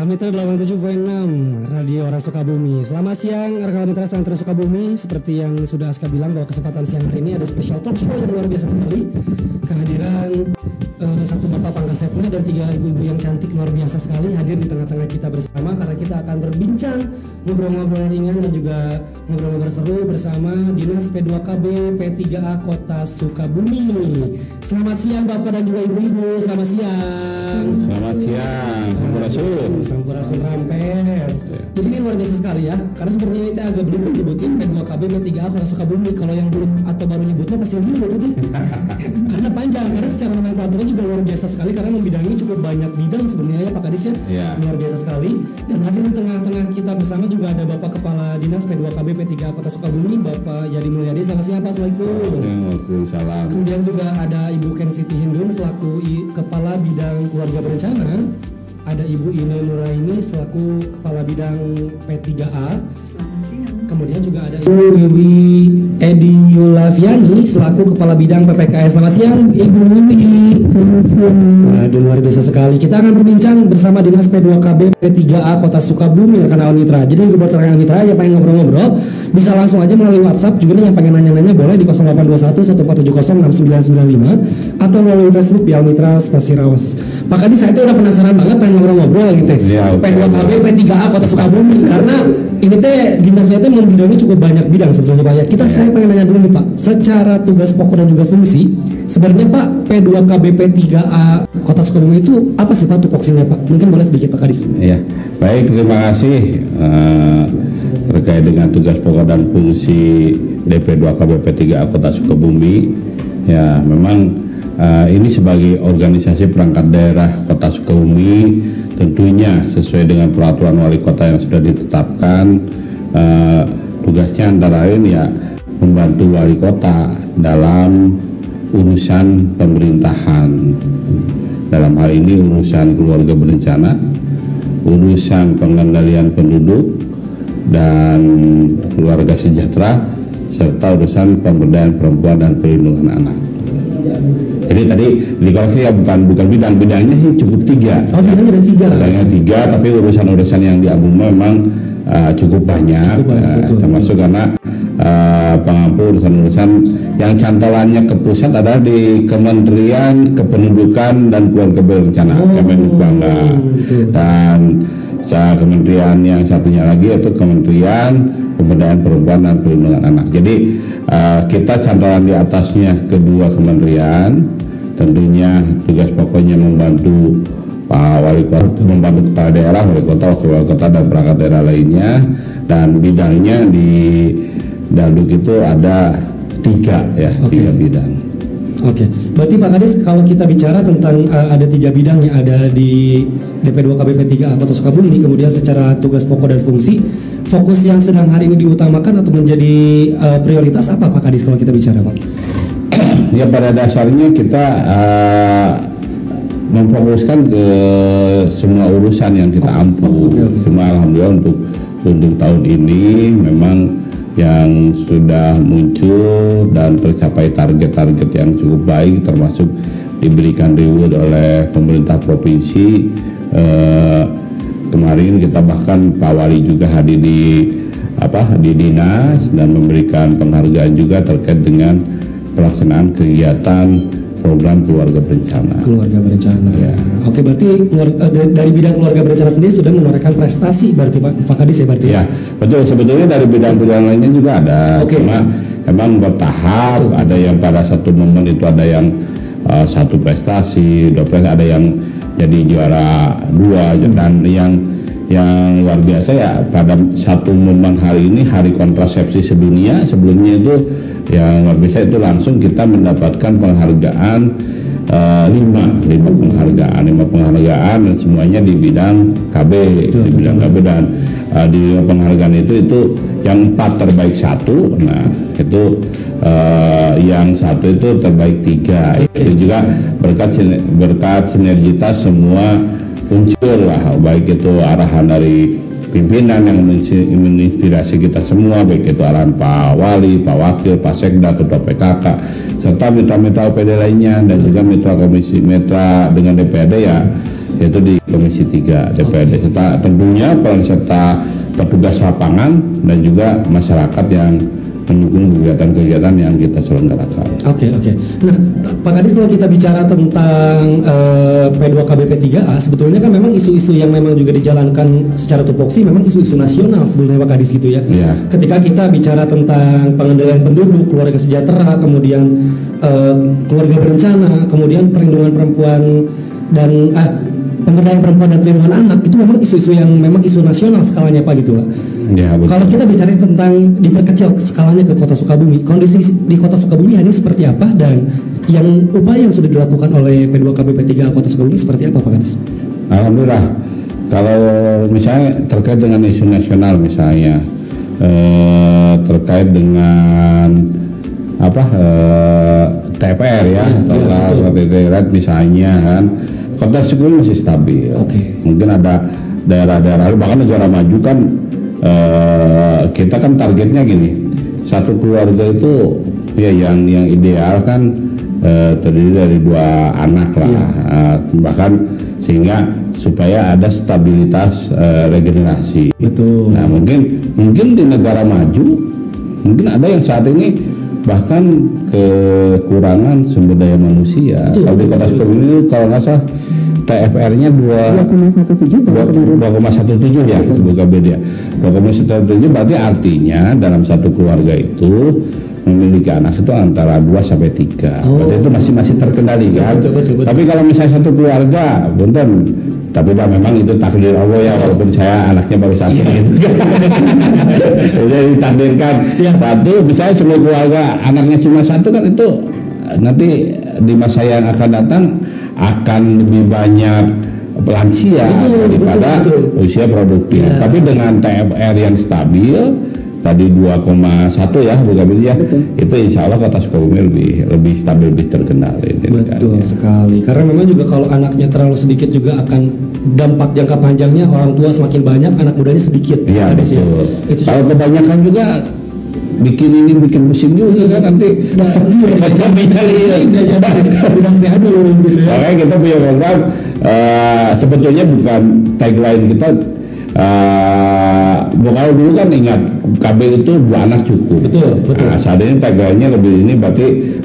Kami itu 87.6 Radio Orang Sukabumi. Selamat siang rekan mitra Santri Sukabumi. Seperti yang sudah Aska bilang bahwa kesempatan siang hari ini ada special talk show yang luar biasa sekali. Kehadiran satu bapak Pangkasepna dan 3 ibu-ibu yang cantik luar biasa sekali hadir di tengah-tengah kita bersama karena kita akan berbincang, ngobrol-ngobrol ringan dan juga ngobrol-ngobrol seru bersama Dinas P2KB P3A Kota Sukabumi. Selamat siang Bapak dan juga Ibu-ibu. Selamat siang. Selamat siang. Sampurasun. Sampurasun Rampes. Jadi ini luar biasa sekali ya. Karena sebenarnya kita agak belum nyebutin P2KB P3A Kota Sukabumi. Kalau yang belum atau baru nyebutnya pasti belum berarti. Karena panjang. Karena secara nomenklaturnya juga luar biasa sekali karena membidangi cukup banyak bidang sebenarnya ya Pak Kadis ya. Yeah. Luar biasa sekali. Dan hadir di tengah-tengah kita bersama juga ada Bapak Kepala Dinas P2KB P3A Kota Sukabumi, Bapak Yadi Mulyadi. Selamat siang Pak. Assalamualaikum. Waalaikumsalam. Kemudian juga ada Ibu Ken Siti Hindun selaku Kepala Bidang Keluarga Berencana. Ada Ibu Ine Nuraini selaku Kepala Bidang P3A. Selamat siang. Kemudian juga ada Ibu Wiwi Edi Yulaviani selaku Kepala Bidang PPKS. Selamat siang Ibu Wiwi. Selamat siang. Waduh luar biasa sekali. Kita akan berbincang bersama Dinas P2KB P3A Kota Sukabumi rekan Awal Mitra. Jadi buat rekan Mitra yang pengen ngobrol-ngobrol bisa langsung aja melalui WhatsApp. Juga nih yang pengen nanya-nanya boleh di 0821 1470 6995 atau melalui Facebook di Awal Mitra Spasi Rawas. Pak Kadis saya itu udah penasaran banget pengen ngobrol-ngobrol gitu. Ya, P2KB P3A Kota Sukabumi karena ini teh dinasnya teh membidangi cukup banyak bidang sebetulnya Pak ya. Saya pengen nanya dulu nih Pak, secara tugas pokok dan juga fungsi sebenarnya Pak P2KB P3A Kota Sukabumi itu apa sih Pak tupoksinya Pak? Mungkin boleh sedikit Pak Kadis. Ya, baik, terima kasih. Terkait dengan tugas pokok dan fungsi DP2KB P3A Kota Sukabumi, ya memang ini sebagai organisasi perangkat daerah Kota Sukabumi tentunya sesuai dengan peraturan wali kota yang sudah ditetapkan. Tugasnya antara lain ya membantu wali kota dalam urusan pemerintahan, dalam hal ini urusan keluarga berencana, urusan pengendalian penduduk dan keluarga sejahtera, serta urusan pemberdayaan perempuan dan perlindungan anak. Jadi tadi dikoreksi ya bukan bidangnya sih cukup 3. Oh bidangnya ada 3. Bidangnya 3, tapi urusan-urusan yang di Abu memang cukup banyak, termasuk karena pengampu urusan-urusan yang cantolannya ke pusat adalah di Kementerian Kependudukan dan Keluarga Berencana, Kemenhub Bangga, dan kementerian yang satunya lagi yaitu Kementerian Pemberdayaan Perempuan dan Perlindungan Anak. Jadi kita cantolan di atasnya kedua kementerian, tentunya tugas pokoknya membantu Pak Wali Kota, membantu kepala daerah, wali kota, wakil wali kota dan perangkat daerah lainnya, dan bidangnya di Daduk itu ada 3 ya, 3 bidang. Oke, berarti Pak Kadis kalau kita bicara tentang ada 3 bidang yang ada di DP2KB P3A Kota Sukabumi, kemudian secara tugas pokok dan fungsi, fokus yang sedang hari ini diutamakan atau menjadi prioritas apa Pak Kadis kalau kita bicara Pak? Ya pada dasarnya kita memfokuskan ke semua urusan yang kita ampu. Cuma alhamdulillah untuk tahun ini memang yang sudah muncul dan tercapai target-target yang cukup baik, termasuk diberikan reward oleh pemerintah provinsi. Kemarin kita bahkan Pak Wali juga hadir di dinas dan memberikan penghargaan juga terkait dengan pelaksanaan kegiatan program keluarga berencana. Keluarga berencana. Ya. Oke, berarti dari bidang keluarga berencana sendiri sudah menorehkan prestasi berarti Pak Kadis ya berarti? Ya, betul. Sebetulnya dari bidang-bidang lainnya juga ada. Cuma emang bertahap. Ada yang pada satu momen itu ada yang 1 prestasi, 2 prestasi, ada yang jadi juara 2 dan yang luar biasa ya pada satu momen hari ini Hari Kontrasepsi Sedunia. Sebelumnya itu yang luar biasa itu langsung kita mendapatkan penghargaan 5 penghargaan dan semuanya di bidang KB, bidang KB, dan di penghargaan itu yang 4 terbaik 1, nah itu yang 1 itu terbaik 3. Itu juga berkat sinergitas semua muncul lah, baik itu arahan dari pimpinan yang menginspirasi kita semua, baik itu arahan Pak Wali, Pak Wakil, Pak Sekda, Ketua PKK, serta mitra-mitra OPD lainnya, dan juga mitra komisi, mitra dengan DPRD yaitu di Komisi 3 DPRD, serta tentunya peran serta petugas lapangan dan juga masyarakat yang mendukung kegiatan-kegiatan yang kita selenggarakan. Oke. Nah, Pak Kadis, kalau kita bicara tentang P2KBP3A, sebetulnya kan memang isu-isu yang memang juga dijalankan secara tupoksi memang isu-isu nasional sebetulnya Pak Kadis gitu ya. Ketika kita bicara tentang pengendalian penduduk, keluarga sejahtera, kemudian keluarga berencana, kemudian perlindungan perempuan dan pemberdayaan perempuan dan perlindungan anak, itu memang isu-isu yang memang isu nasional skalanya Pak gitu Pak. Ya, kalau kita bicara tentang diperkecil skalanya ke Kota Sukabumi, kondisi di Kota Sukabumi ini seperti apa, dan yang upaya yang sudah dilakukan oleh P2KBP3 Kota Sukabumi seperti apa Pak Kadis? Alhamdulillah, kalau misalnya terkait dengan isu nasional misalnya terkait dengan TPR ya, TPR misalnya kan, Kota Sukabumi masih stabil. Mungkin ada daerah-daerah bahkan negara maju kan kita kan targetnya gini, satu keluarga itu ya yang ideal kan terdiri dari 2 anak lah, bahkan sehingga supaya ada stabilitas regenerasi. Betul. Nah mungkin di negara maju mungkin ada yang saat ini bahkan kekurangan sumber daya manusia. Kalau di Kota Sukabumi kalau nggak salah TFR-nya 2,17 ya, bukan beda. 2,17 berarti artinya dalam satu keluarga itu memiliki anak itu antara 2 sampai 3. Berarti itu masih terkendali kan. Betul. Tapi kalau misalnya satu keluarga, punten, tapi memang itu takdir Allah ya, walaupun saya anaknya baru 1 gitu. Udah ditakdirkan satu, misalnya semua keluarga anaknya cuma 1 kan, itu nanti di masa yang akan datang akan lebih banyak lansia daripada usia produktif. Tapi dengan TFR yang stabil tadi 2,1 ya, itu insya Allah Kota Sukabumi lebih stabil, lebih terkendali. Betul sekali. Karena memang juga kalau anaknya terlalu sedikit juga akan dampak jangka panjangnya, orang tua semakin banyak, anak mudanya sedikit. Iya betul. Kalau kebanyakan juga bikin musim juga kan nanti makanya kita punya program, sebetulnya bukan tagline kita, kalau dulu kan ingat KB itu 2 anak cukup. Betul. Nah, saat ini tagline-nya lebih ini berarti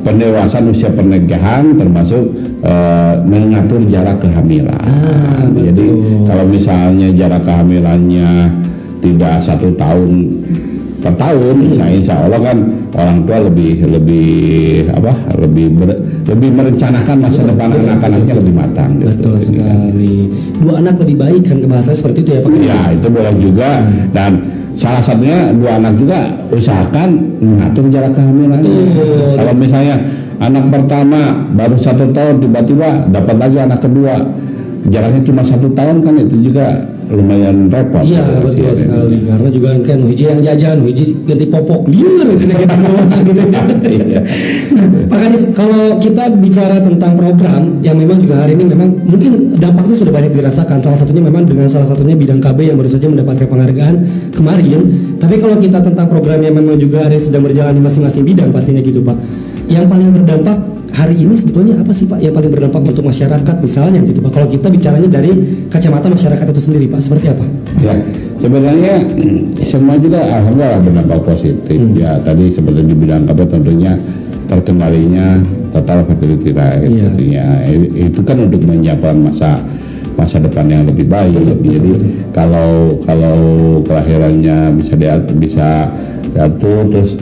pendewasaan usia pernikahan termasuk mengatur jarak kehamilan. Jadi kalau misalnya jarak kehamilannya tidak 1 tahun per tahun, insya Allah kan orang tua lebih merencanakan masa depan anak-anaknya lebih matang. Betul sekali. 2 anak lebih baik kan, bahasanya seperti itu ya Pak? Ya itu boleh juga, dan salah satunya 2 anak juga usahakan mengatur jarak kehamilan. Kalau misalnya anak pertama baru 1 tahun tiba-tiba dapat lagi anak kedua, jaraknya cuma 1 tahun kan, itu juga lumayan repot. Iya betul sekali, karena juga kan hiji yang jajan, hiji ganti popok liur gitu. Pak Kadis, kalau kita bicara tentang program yang memang juga hari ini memang mungkin dampaknya sudah banyak dirasakan, salah satunya memang dengan salah satunya bidang KB yang baru saja mendapatkan penghargaan kemarin. Tapi kalau kita tentang program yang memang juga hari sedang berjalan di masing-masing bidang pastinya gitu Pak, yang paling berdampak hari ini sebetulnya apa sih Pak yang paling berdampak untuk masyarakat misalnya gitu Pak? Kalau kita bicaranya dari kacamata masyarakat itu sendiri Pak, seperti apa? Ya, sebenarnya semua juga alhamdulillah berdampak positif. Ya, tadi seperti dibilang KB tentunya terkendalinya total fertility rate. Tentunya itu kan untuk menyiapkan masa depan yang lebih baik. Jadi kalau kelahirannya bisa diatur, terus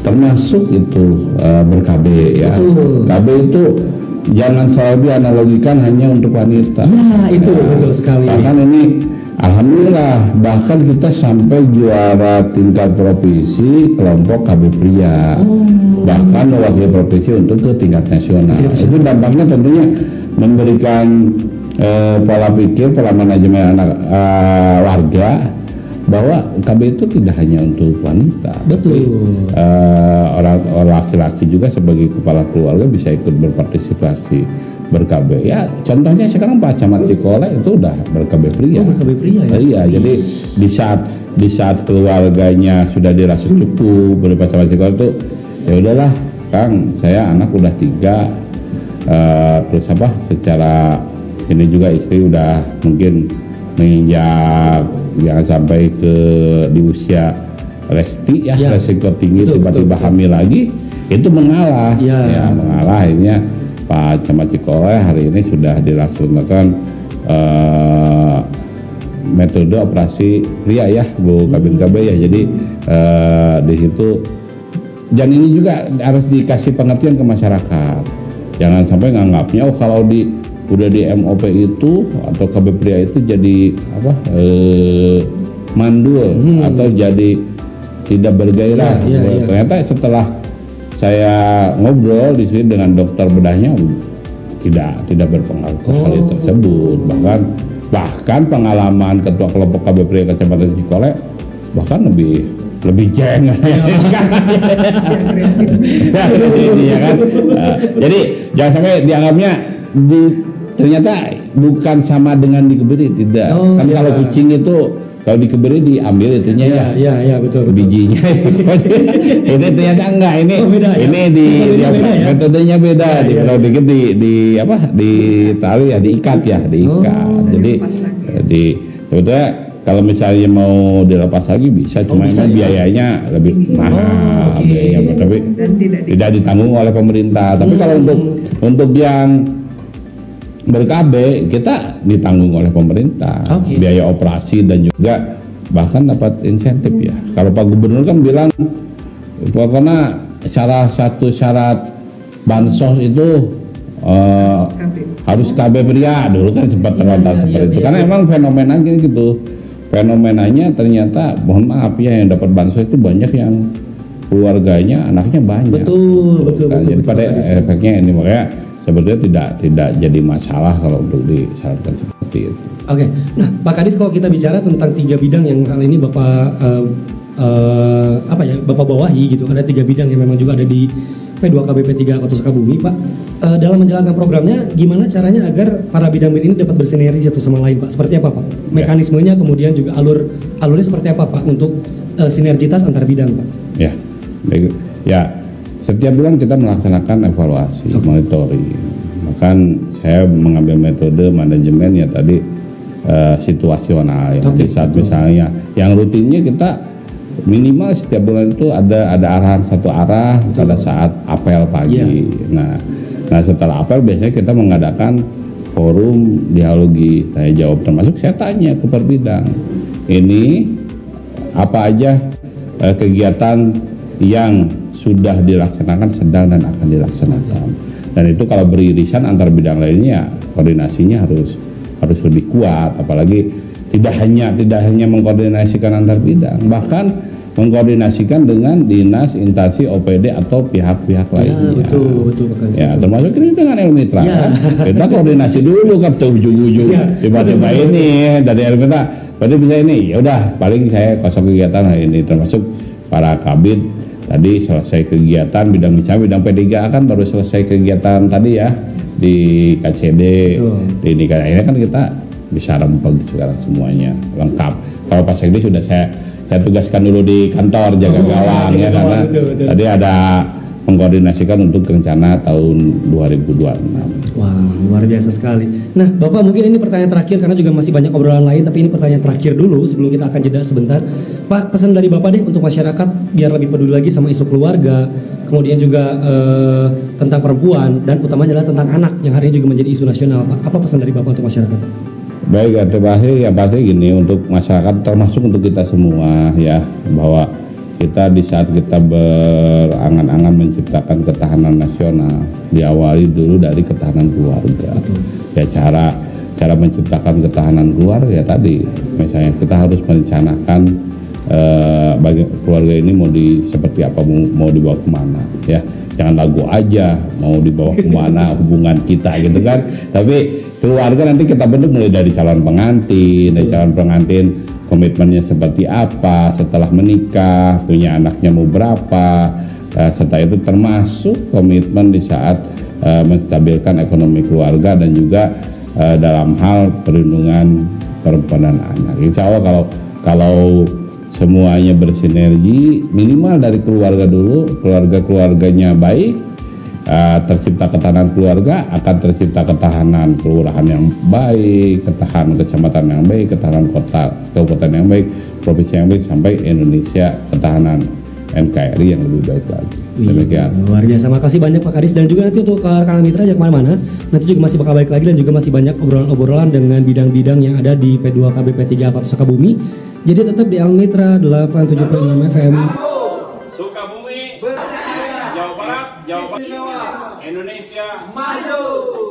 termasuk itu ber-KB ya. KB itu jangan selalu dianalogikan hanya untuk wanita. Ya itu betul sekali. Bahkan ini alhamdulillah bahkan kita sampai juara tingkat provinsi kelompok KB pria. Bahkan mewakili provinsi untuk ke tingkat nasional. Itu dampaknya tentunya memberikan pola pikir, pola manajemen warga bahwa KB itu tidak hanya untuk wanita. Betul. Orang laki-laki juga sebagai kepala keluarga bisa ikut berpartisipasi ber-KB. Ya, contohnya sekarang Pak Camat Sikole itu udah ber-KB pria. ber-KB pria ya. Iya, jadi di saat keluarganya sudah dirasa cukup oleh Pak Camat Sikole itu, ya udahlah, Kang, saya anak udah 3, terus secara Ini juga istri udah mungkin menginjak jangan sampai di usia resti ya, resiko tinggi tiba-tiba hamil lagi, itu mengalah. Ya mengalah. Akhirnya Pak Camat Cikole hari ini sudah dilaksanakan metode operasi pria ya, Bu Kabin KB ya. Jadi di situ, dan ini juga harus dikasih pengertian ke masyarakat. Jangan sampai nganggapnya kalau udah di MOP itu atau KB pria itu jadi apa mandul atau jadi tidak bergairah. Ternyata setelah saya ngobrol di sini dengan dokter bedahnya, tidak berpengaruh ke hal tersebut. Bahkan pengalaman ketua kelompok KB pria Kecamatan Cikole bahkan lebih jeng. Ya kan? Jadi jangan sampai dianggapnya ternyata bukan sama dengan dikebiri, tidak. Kalau kucing itu kalau dikebiri diambil itunya betul. Bijinya. Ini ternyata enggak, ini beda, ini metodenya beda. Kalau dikit di tali ya, diikat. Jadi sebetulnya kalau misalnya mau dilepas lagi bisa, cuma biayanya lebih mahal, tapi tidak ditanggung oleh pemerintah. Tapi kalau untuk yang ber-KB kita ditanggung oleh pemerintah, biaya operasi dan juga bahkan dapat insentif ya. Kalau Pak Gubernur kan bilang pokoknya salah satu syarat bansos itu harus KB pria, dulu kan sempat terlontar seperti itu. Karena emang fenomenanya gitu. Fenomenanya ternyata, mohon maaf ya, yang dapat bansos itu banyak yang keluarganya anaknya banyak. Betul. Jadi pada efeknya ini makanya sebetulnya tidak jadi masalah kalau untuk disyaratkan seperti itu. Oke. Nah, Pak Kadis, kalau kita bicara tentang 3 bidang yang kali ini Bapak Bapak bawahi gitu, ada 3 bidang yang memang juga ada di P2KB P3 Kota Sukabumi, Pak. Dalam menjalankan programnya, gimana caranya agar para bidang ini dapat bersinergi satu sama lain, Pak? Seperti apa, Pak? Mekanismenya, kemudian juga alurnya seperti apa, Pak, untuk sinergitas antar bidang, Pak? Ya, baik. Ya, setiap bulan kita melaksanakan evaluasi, monitoring. Bahkan saya mengambil metode manajemen ya tadi situasional ya. Di saat misalnya yang rutinnya kita minimal setiap bulan itu ada arahan satu arah pada saat apel pagi. Nah setelah apel biasanya kita mengadakan forum dialogi tanya jawab, termasuk saya tanya ke per bidang ini apa aja kegiatan yang sudah dilaksanakan, sedang dan akan dilaksanakan. Dan itu kalau beririsan antar bidang lainnya, koordinasinya harus lebih kuat. Apalagi tidak hanya mengkoordinasikan antar bidang, bahkan mengkoordinasikan dengan dinas, instansi, OPD atau pihak-pihak lainnya. Betul. Ya, termasuk ini dengan Elmitra. Kita koordinasi dulu kan ujung-ujung. Tiba-tiba ini dari Elmitra, berarti bisa ini. Ya udah, paling saya kosong kegiatan hari ini, termasuk para kabit. Tadi selesai kegiatan bidang P3 kan baru selesai kegiatan tadi ya di KCD. Di ini kan kita bisa rempeg sekarang semuanya lengkap. Kalau Pak Sekdi sudah saya tugaskan dulu di kantor jaga gawang ya, karena tadi ada mengkoordinasikan untuk rencana tahun 2026. Wah, luar biasa sekali. Nah, Bapak, mungkin ini pertanyaan terakhir karena juga masih banyak obrolan lain, tapi ini pertanyaan terakhir dulu sebelum kita akan jeda sebentar. Pak, pesan dari Bapak deh untuk masyarakat biar lebih peduli lagi sama isu keluarga, kemudian juga tentang perempuan, dan utamanya adalah tentang anak yang hari ini juga menjadi isu nasional, Pak. Apa pesan dari Bapak untuk masyarakat? Baik, pasti gini, untuk masyarakat termasuk untuk kita semua ya, bahwa kita di saat kita berangan-angan menciptakan ketahanan nasional, diawali dulu dari ketahanan keluarga. Ya, cara menciptakan ketahanan keluarga ya tadi, misalnya kita harus merencanakan bagi keluarga ini mau seperti apa, mau dibawa kemana ya, jangan lagu aja mau dibawa kemana hubungan kita gitu kan. Tapi keluarga nanti kita bentuk mulai dari calon pengantin, komitmennya seperti apa, setelah menikah punya anaknya mau berapa, serta itu termasuk komitmen di saat menstabilkan ekonomi keluarga dan juga dalam hal perlindungan perempuan dan anak. Insya Allah kalau semuanya bersinergi, minimal dari keluarga dulu, keluarganya baik, tercipta ketahanan keluarga, akan tercipta ketahanan kelurahan yang baik, ketahanan kecamatan yang baik, ketahanan kota kabupaten yang baik, provinsi yang baik, sampai Indonesia ketahanan NKRI yang lebih baik lagi. Demikian. Luar biasa, makasih banyak Pak Kadis, dan juga nanti untuk rekan mitra jangan kemana-mana, nanti juga masih bakal balik lagi dan juga masih banyak obrolan-obrolan dengan bidang-bidang yang ada di P2KB P3 Kota Sukabumi. Jadi tetap di Al Mitra 876 FM. Sukabumi, Jawa Barat, Indonesia maju.